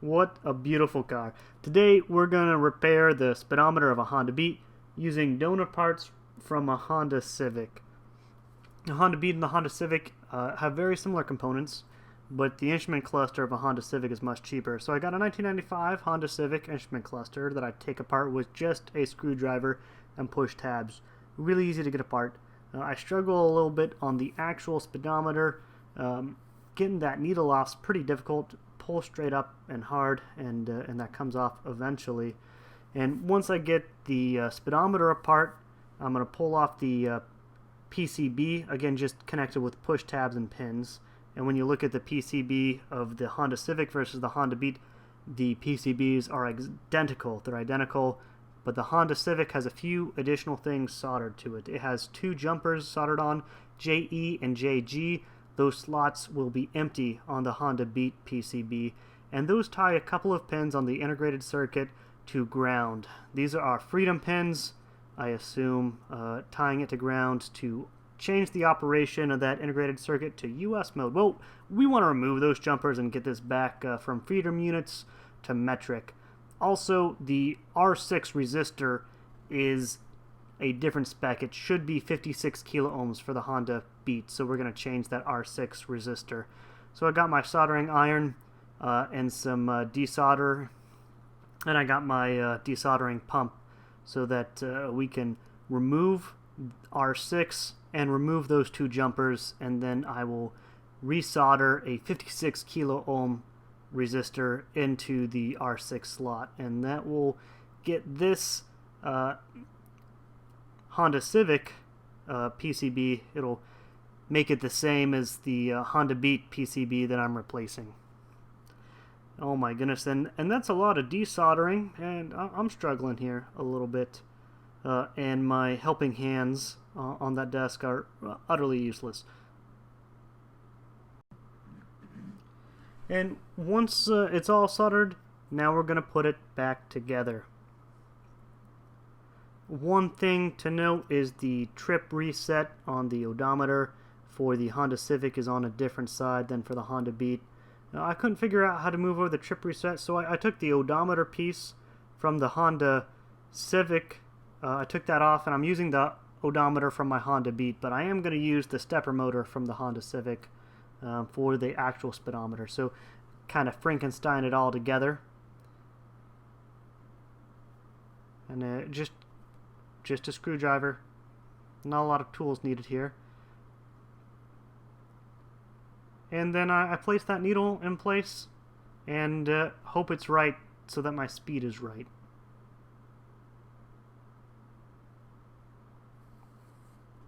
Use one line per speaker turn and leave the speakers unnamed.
What a beautiful car. Today we're going to repair the speedometer of a Honda Beat using donor parts from a Honda Civic. The Honda Beat and the Honda Civic have very similar components, but the instrument cluster of a Honda Civic is much cheaper. So I got a 1995 Honda Civic instrument cluster that I take apart with just a screwdriver and push tabs. Really easy to get apart. I struggle a little bit on the actual speedometer. Getting that needle off is pretty difficult. Pull straight up and hard, and that comes off eventually. And once I get the speedometer apart, I'm going to pull off the PCB, again just connected with push tabs and pins. And when you look at the PCB of the Honda Civic versus the Honda Beat, the PCBs are identical. They're identical, but the Honda Civic has a few additional things soldered to it. It has two jumpers soldered on, JE and JG. Those slots will be empty on the Honda Beat PCB, and those tie a couple of pins on the integrated circuit to ground. These are our freedom pins, I assume, tying it to ground to change the operation of that integrated circuit to US mode. Well, we want to remove those jumpers and get this back from freedom units to metric. Also, the R6 resistor is a different spec. It should be 56 kilo ohms for the Honda Beat, so we're going to change that R6 resistor. So I got my soldering iron and some desolder, and I got my desoldering pump so that we can remove R6 and remove those two jumpers, and then I will resolder a 56 kilo ohm resistor into the R6 slot, and that will get this Honda Civic PCB. It'll make it the same as the Honda Beat PCB that I'm replacing. Oh my goodness, and that's a lot of desoldering, and I'm struggling here a little bit, and my helping hands on that desk are utterly useless. And once it's all soldered, now we're going to put it back together. One thing to note is the trip reset on the odometer for the Honda Civic is on a different side than for the Honda Beat. Now, I couldn't figure out how to move over the trip reset, so I took the odometer piece from the Honda Civic. I took that off, and I'm using the odometer from my Honda Beat, but I am going to use the stepper motor from the Honda Civic for the actual speedometer. So kind of Frankenstein it all together. And just a screwdriver. Not a lot of tools needed here. And then I place that needle in place and hope it's right so that my speed is right.